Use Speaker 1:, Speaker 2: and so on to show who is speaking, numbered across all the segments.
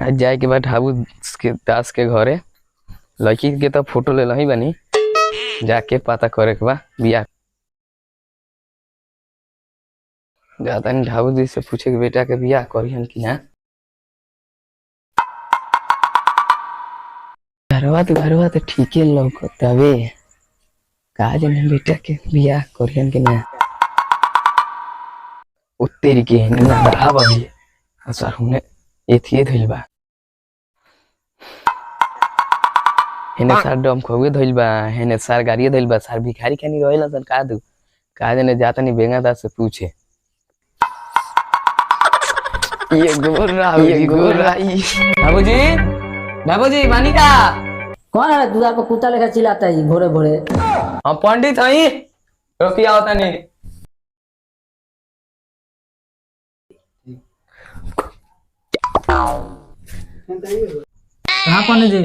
Speaker 1: आज जाए के बाद ढाबू के दास के घरे लड़की के तो फोटो ले लही बनी जाके पता करे के बा बिया जाता नहीं ढाबू जी से पूछे कि बेटा के बिया करियन कि ना। घरवा तो ठीके लौकतावे का जाने बेटा के बिया करियन कि ना। उत्तेरी के ना ढाबा भी सर हमने एथिए धइल बा हेने सार डम खोगे धइल बा हेने सार गाड़िए धइल बा सार भिखारी खानी रहेला सन का दू का जाने जाता नहीं बेंगा दास से पूछे ये गोराई बाबूजी बानी का
Speaker 2: कौन है दूधा पे कुत्ता लेकर चिल्लाता है भोरे भोरे।
Speaker 1: हम पंडित हई रोकिया होता नहीं
Speaker 2: कहाँ पंडित जी?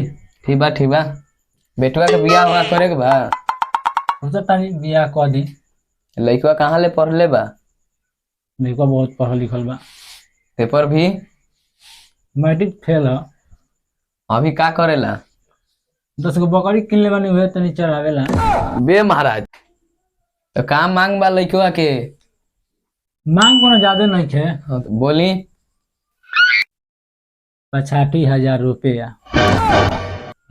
Speaker 1: ठीक बा बेटुआ के बियाह हुआ करे के बा
Speaker 2: तानी बियाह कह दी।
Speaker 1: लइकवा कहाँ ले पढ़ले बा?
Speaker 2: लइकवा बहुत पढ़ल लिखल बा।
Speaker 1: पेपर भी
Speaker 2: मैट्रिक फेल है।
Speaker 1: अभी का करेला?
Speaker 2: 10 गो बकरी किनले बानी हुए तनी चढ़ावेला।
Speaker 1: बे महाराज तो काम मांग बा लइकवा के
Speaker 2: मांग कोनो ज्यादा नहीं थे।
Speaker 1: बोली
Speaker 2: 85,000 रुपया।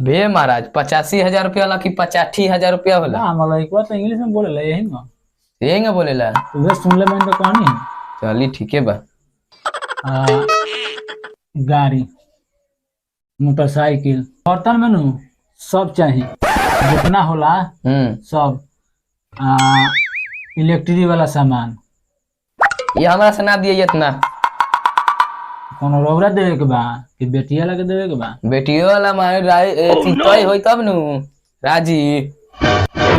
Speaker 1: बे महाराज 85,000 रुपया वाला कि 85,000 रुपया होला?
Speaker 2: हमारा लइकवा तो इंग्लिश में बोलेला यही ना
Speaker 1: बोलेला
Speaker 2: उधर सुन ले मैंने तो कहानी है।
Speaker 1: चली ठीक है बा।
Speaker 2: गाड़ी मोटरसाइकिल बर्तन में नु सब चाहिए जितना होला सब। इलेक्ट्रिक वाला सामान
Speaker 1: ये हमारा से ना दिए इतना।
Speaker 2: कोनो रौरा देवे के बा कि बेटिया लगे देवे के बा?
Speaker 1: बेटियो वाला मारे तय होई तब नु राजी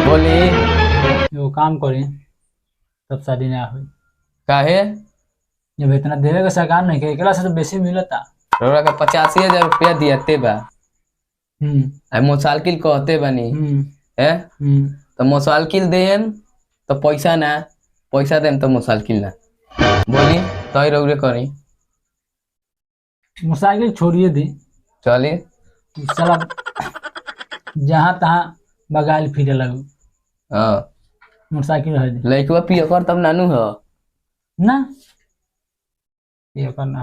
Speaker 1: बोली
Speaker 2: वो काम करी तब शादी ना होई।
Speaker 1: काहे?
Speaker 2: जब इतना देवे का सरकार नहीं के एकला से तो बेसी मिलता।
Speaker 1: रौरा का 85,000 रुपया दियाते बा। मोटरसाइकिल कहते बनी है तो मोटरसाइकिल देम तो पैसा ना पैसा देम तो मोटरसाइकिल ना बोली तय रौरे करी।
Speaker 2: मोटरसाइकिल छोड़िए दी
Speaker 1: चली
Speaker 2: साला जहाँ तहाँ बगाल फिरे लगू। मोटरसाइकिल रह दी
Speaker 1: लइकवा पिया कर तब नानू हो
Speaker 2: ना ये करना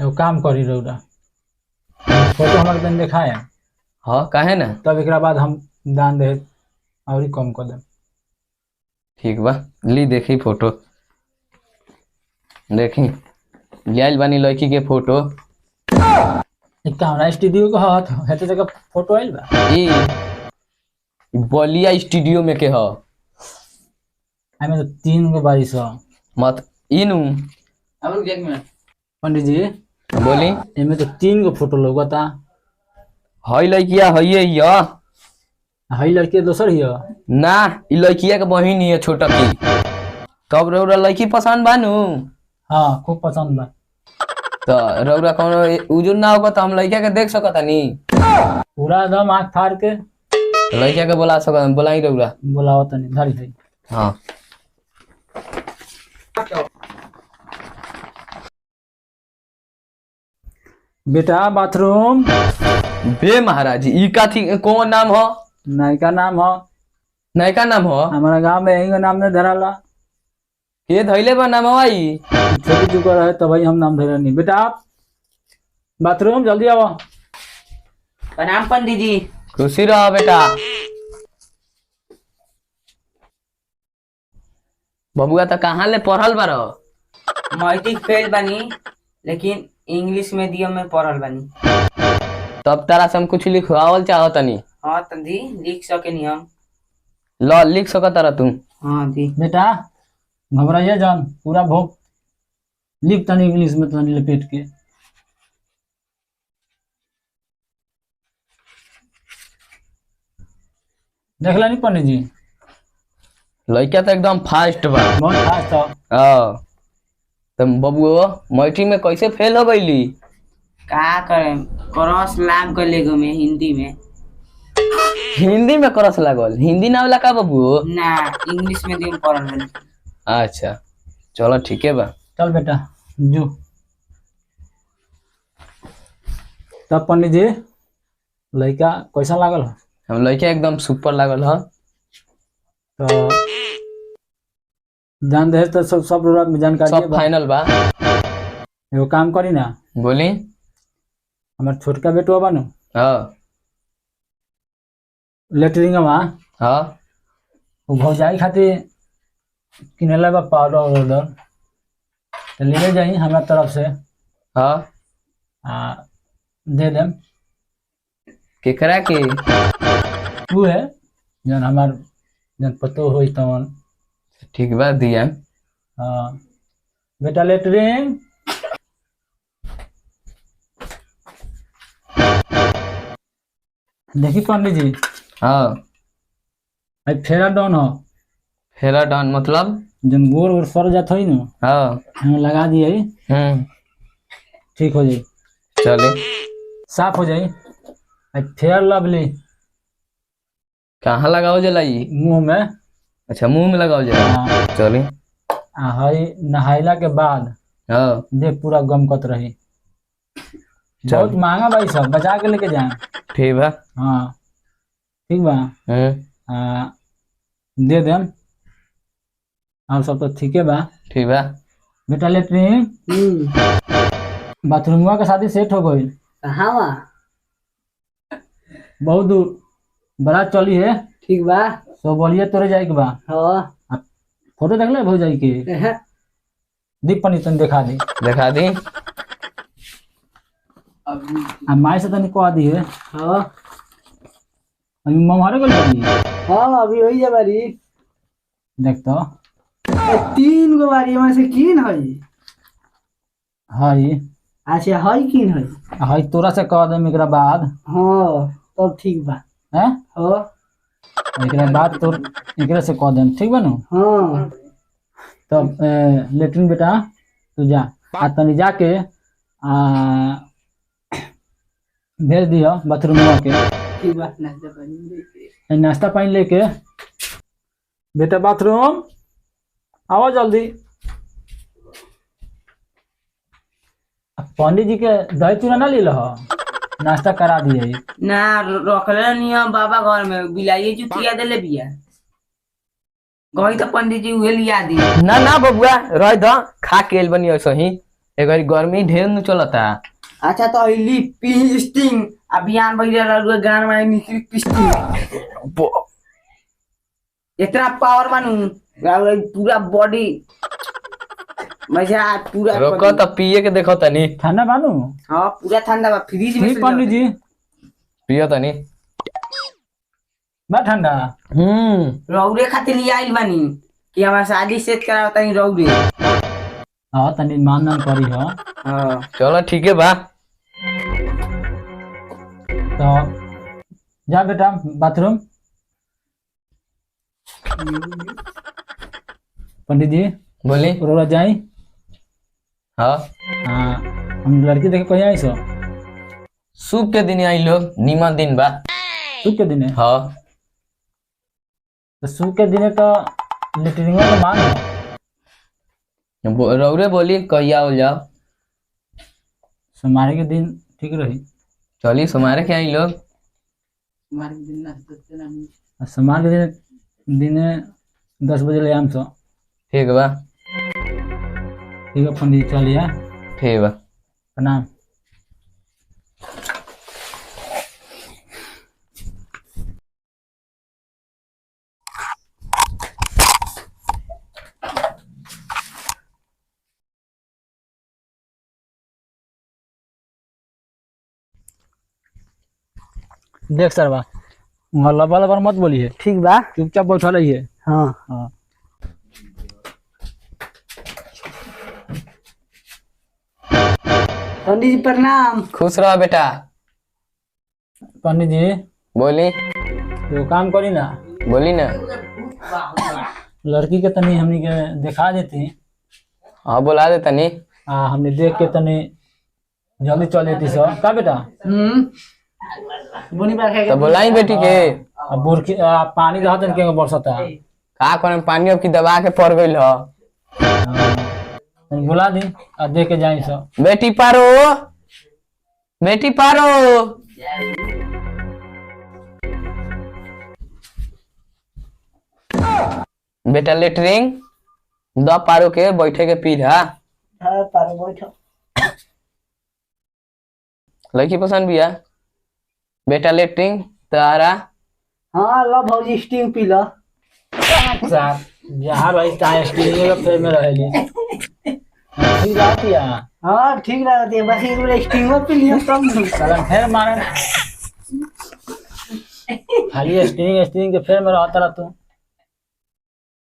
Speaker 2: एगो काम करी रौरा फोटो हमारे दिन दिखाए
Speaker 1: हाँ काहे ना
Speaker 2: तब एक बाद हम दान दे और ही कम कर दे।
Speaker 1: ठीक बा ली देखी फोटो देखी लियाल बानी लड़की के फोटो
Speaker 2: हमारा स्टूडियो का हाथ हेते जगह फोटो आइल बा
Speaker 1: ई बलिया स्टूडियो में के ह
Speaker 2: हमें तो 3 गो बारिश हो
Speaker 1: मत इनु
Speaker 2: पंडित जी
Speaker 1: बोली
Speaker 2: इनमें तो 3 गो फोटो लगता।
Speaker 1: हई लड़किया हइये हिया
Speaker 2: हई लड़की दोसर हिया
Speaker 1: ना ई लड़किया के बहिन हिया छोटा की तब रौरा लड़की पसंद बानू?
Speaker 2: हाँ खूब पसंद बा।
Speaker 1: तो रौरा कोनो उजुर ना होगा तो हम लड़किया के देख सकता नी
Speaker 2: पूरा एकदम आँख फाड़ के
Speaker 1: लड़किया के बोला सकता बोलाई रौरा
Speaker 2: बोलाओ तनी धरी है।
Speaker 1: हाँ
Speaker 2: बेटा बाथरूम
Speaker 1: बे महाराज ई काथी कौन नाम हो?
Speaker 2: नायका नाम हो
Speaker 1: नयका नाम हो
Speaker 2: हमारा गांव में यही नाम नहीं धराला
Speaker 1: के धैले बा नाम आई
Speaker 2: छोटी चुका रहे तो भाई हम नाम धरे नहीं। बेटा बाथरूम जल्दी आओ।
Speaker 3: प्रणाम पंडित जी।
Speaker 1: खुशी रहो बेटा। बबुआ तो कहाँ ले पढ़ल बारो?
Speaker 3: मैट्रिक फेल बनी लेकिन इंग्लिश मीडियम में पढ़ल बनी।
Speaker 1: तब तारा से हम कुछ लिखवावल चाहो तनी।
Speaker 3: हाँ तंदी लिख सके नहीं हम।
Speaker 1: लो लिख सकत तारा तुम।
Speaker 3: हाँ दी
Speaker 2: बेटा घबराइए जान पूरा भोग लिख तनी इंग्लिश में तनी लपेट के। देखला नहीं पंडित जी
Speaker 1: लड़का तो एकदम फास्ट बा
Speaker 2: बहुत फास्ट हो।
Speaker 1: तो बबुआ मैट्रिक में कैसे फेल हो गईली?
Speaker 3: का करे क्रॉस लाम कर लेगो में हिंदी में
Speaker 1: क्रॉस लागल हिंदी ना वाला का बबुआ?
Speaker 3: ना इंग्लिश मीडियम पढ़ल बनी।
Speaker 1: अच्छा चलो ठीक है बा।
Speaker 2: चल बेटा जो तब पंडित जी लड़का कैसा लागल ह?
Speaker 1: हम लड़के एकदम सुपर लागल ह।
Speaker 2: तो जान दे तो सब सब लोग में जानकारी
Speaker 1: सब
Speaker 2: बा।
Speaker 1: फाइनल बा।
Speaker 2: एगो काम करी ना,
Speaker 1: बोली।
Speaker 2: हमार छोटका बेटवा बा नु,
Speaker 1: हाँ
Speaker 2: लेटरिंग में
Speaker 1: हाँ
Speaker 2: वो भौजाई खातिर किनेला बा पाउडर वाउडर, तो ले जाई हमारा तरफ से
Speaker 1: हाँ।
Speaker 2: आ दे देम।
Speaker 1: केकरा के?
Speaker 2: वो है जन हमार जन पतो होई तवन।
Speaker 1: ठीक बा दिया।
Speaker 2: हाँ बेटा लेटरिंग। देखी पंडित जी,
Speaker 1: हाँ
Speaker 2: आई फेरा डॉन हो,
Speaker 1: फेराडॉन मतलब?
Speaker 2: जन गोर गोर सर जात होई नु,
Speaker 1: हाँ।
Speaker 2: हम लगा दिए,
Speaker 1: हम्म।
Speaker 2: ठीक हो जाई,
Speaker 1: चले।
Speaker 2: साफ हो जाई। आई फेयर लवली
Speaker 1: कहाँ लगाओ जलाई?
Speaker 2: मुंह में।
Speaker 1: अच्छा मुंह में लगाओ जलाई।
Speaker 2: हाँ
Speaker 1: चले।
Speaker 2: आ हई नहाइला के बाद
Speaker 1: हाँ
Speaker 2: देह पूरा गमकत रही। बहुत
Speaker 1: चल
Speaker 2: महंगा भाई सब, बचा के लेके जाए।
Speaker 1: ठीक बा।
Speaker 2: हाँ ठीक बा। आ, दे देम और सब तो ठीक है बा।
Speaker 1: ठीक बा।
Speaker 2: बेटा लेटरिन बाथरूमवा के शादी सेट हो गई।
Speaker 3: कहाँ बा?
Speaker 2: बहुत दूर बारात चली है,
Speaker 3: ठीक बा।
Speaker 2: तो बोलिए तोरे जाए के बा।
Speaker 3: हाँ
Speaker 2: फोटो देख ले भौजाई के, दीप पनीतन दिखा दी।
Speaker 1: दिखा दी।
Speaker 2: आ माई से तनी कह दी है,
Speaker 3: हाँ
Speaker 2: अभी मम्हारे को लगी।
Speaker 3: हाँ अभी वही जा बारी।
Speaker 2: देख तो
Speaker 3: 3 गो बारी में से किन हई?
Speaker 2: हई
Speaker 3: अच्छा हई किन हई?
Speaker 2: हई तोरा से कह देम एकरा बाद।
Speaker 3: हाँ तब ठीक बा।
Speaker 2: हैं
Speaker 3: हाँ
Speaker 2: एकरा बाद तोर एकरा से कह देम, ठीक बा नु।
Speaker 3: हाँ
Speaker 2: तब लेटरिन बेटा तू जा, आ तनी जाके भेज दियो बाथरूम के।
Speaker 3: ठीक बा। नाश्ता पानी लेके।
Speaker 2: नाश्ता पानी लेके बेटा बाथरूम आओ जल्दी। पंडित जी के दही चूड़ा ना ले लो, नाश्ता करा दिए।
Speaker 3: ना रखले नहीं हम बाबा घर में, बिलाइए जुतिया देले बिया। गई तो पंडित जी उहे लिया दी।
Speaker 1: ना ना बबुआ रह द, खा के एल बनी ऐसे ही। एक गर्मी ढेर न चलता।
Speaker 3: अच्छा तो इली पिस्टिंग अभियान बढ़िया गान में निकली पिस्टिंग। इतना पावर मानू पूरा बॉडी मजा पूरा।
Speaker 1: रोको तो पिए के देखो तनी।
Speaker 2: ठंडा बानू।
Speaker 3: हाँ पूरा ठंडा बा, फ्रिज में।
Speaker 2: पंडित जी
Speaker 1: पियो तनी।
Speaker 2: बा ठंडा।
Speaker 3: रौरे खातिर लिए आइल बानी कि हमार शादी सेट कराओ तनी रौरे।
Speaker 2: हाँ तनी मान करी हो।
Speaker 3: हाँ
Speaker 1: चलो ठीक है बा।
Speaker 2: तो जा बेटा बाथरूम। पंडित जी
Speaker 1: बोली।
Speaker 2: रोड़ा जाई।
Speaker 1: हाँ
Speaker 2: हाँ हम लड़की देखे कहीं आई सो।
Speaker 1: शुभ के दिन आई लोग, नीमन दिन बा।
Speaker 2: शुभ के दिन है।
Speaker 1: हाँ
Speaker 2: तो शुभ के दिन है तो लेटरिंग का मान है।
Speaker 1: रौरे बोली कहिया हो जाओ।
Speaker 2: सोमवार के दिन ठीक रही।
Speaker 1: चलिए सोमारे के आई लोग।
Speaker 2: सोमवार के दिन 10 बजे ले आम सो।
Speaker 1: ठीक बा।
Speaker 2: ठीक है पंडित जी चलिए।
Speaker 1: ठीक बा।
Speaker 2: प्रणाम। देख सरवा वहाँ लबा लबा मत बोलिए,
Speaker 3: ठीक बा।
Speaker 2: चुपचाप बैठा रहिए।
Speaker 3: हाँ
Speaker 2: हाँ
Speaker 3: पंडित जी प्रणाम।
Speaker 1: खुश रहो बेटा।
Speaker 2: पंडित जी
Speaker 1: बोली।
Speaker 2: एगो काम करी ना,
Speaker 1: बोली ना।
Speaker 2: लड़की के तनी हमनी के दिखा देती।
Speaker 1: हाँ बोला दे तनी।
Speaker 2: हमने देख के तनी जल्दी चल देती सर का बेटा।
Speaker 3: बुनी पर
Speaker 1: तो बोलाई बेटी के।
Speaker 2: अब बुरकी पानी रहा तन के बरसता।
Speaker 1: का करे पानी अब की दबा के पड़ गई हो।
Speaker 2: बुला दी और दे के जाई सर।
Speaker 1: बेटी पारो बेटी पारो। बेटा लेटरिंग द पारो के बैठे के पीढ़ा।
Speaker 4: हाँ पारो बैठो।
Speaker 1: लड़की पसंद भी है बेटा लेटरिंग तारा।
Speaker 4: हाँ लो भौजी स्टिंग पी लो।
Speaker 2: सर जहाँ रही चाहे स्टील के फेर में रहेली ठीक रहती है।
Speaker 4: हाँ ठीक रहती है, बस एक बार स्टिंग पी लियो तब न।
Speaker 2: साला फेर मारे खाली स्टील के फेर में रहता रह तू।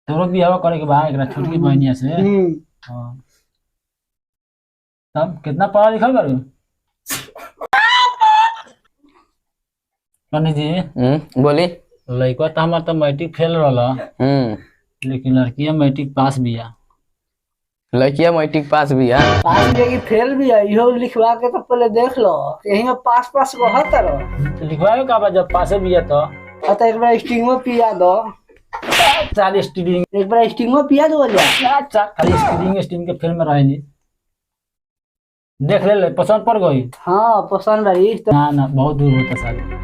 Speaker 2: तोरो भी हवा करे के बा एकरा छोटकी बहनिया से। हाँ तब कितना पढ़ा लिखल बारू पंडित जी?
Speaker 1: बोली।
Speaker 2: लड़का तो हमार तो मैट्रिक फेल रहला लेकिन लड़कियां मैट्रिक पास भी है।
Speaker 1: लड़किया मैट्रिक पास भी है।
Speaker 4: पास भी है कि फेल भी है, इहो लिखवा के तो पहले देख लो यही में पास पास रहत रहो।
Speaker 2: तो लिखवाए का बा जब पासे भी है तो
Speaker 4: एक बार स्टिंग पिया दो।
Speaker 2: सारी स्टीलिंग
Speaker 4: एक बार स्टिंग पिया दो जा।
Speaker 2: खाली स्टीलिंग के फेर में रहेली। देख ले पसंद पड़ गई?
Speaker 4: हाँ पसंद आई तो।
Speaker 2: ना ना बहुत दूर होता सारी।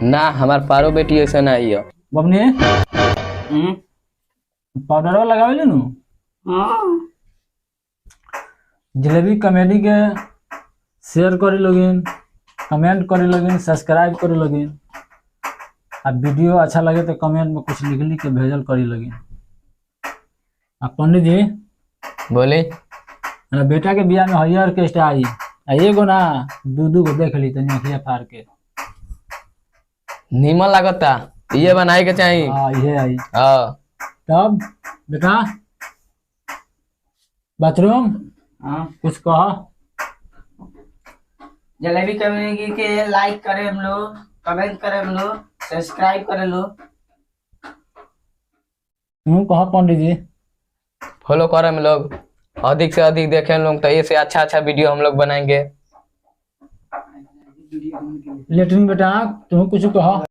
Speaker 1: ना हमार पारो बेटी ऐसा नहीं है।
Speaker 2: बबनी पाउडर लगावे नु। जलेबी कॉमेडी के शेयर करे लोगिन, कमेंट करे लोगिन, सब्सक्राइब करे लोगिन। अब वीडियो अच्छा लगे तो कमेंट में कुछ लिख के भेजल करी लोगिन। अब पंडित जी
Speaker 1: बोली।
Speaker 2: मेरा बेटा के बियाह में हरियर ऑर्केस्ट्रा आई एगो ना दू गो देख ली तनी अखिया फाड़ के।
Speaker 1: नीमन लागता ये बनाए के चाहिए।
Speaker 2: हाँ ये आई।
Speaker 1: हाँ
Speaker 2: तब बेटा बाथरूम कुछ कहा।
Speaker 3: जलेबी कम्युनिटी के लाइक करे हम लोग, कमेंट करे हम लोग, सब्सक्राइब करे लोग।
Speaker 2: तुम कहा पंडित जी।
Speaker 1: फॉलो करे हम लोग, अधिक से अधिक देखें लोग तो ये अच्छा अच्छा वीडियो हम लोग बनाएंगे।
Speaker 2: लेटरिन बेटा तुम कुछ कहा।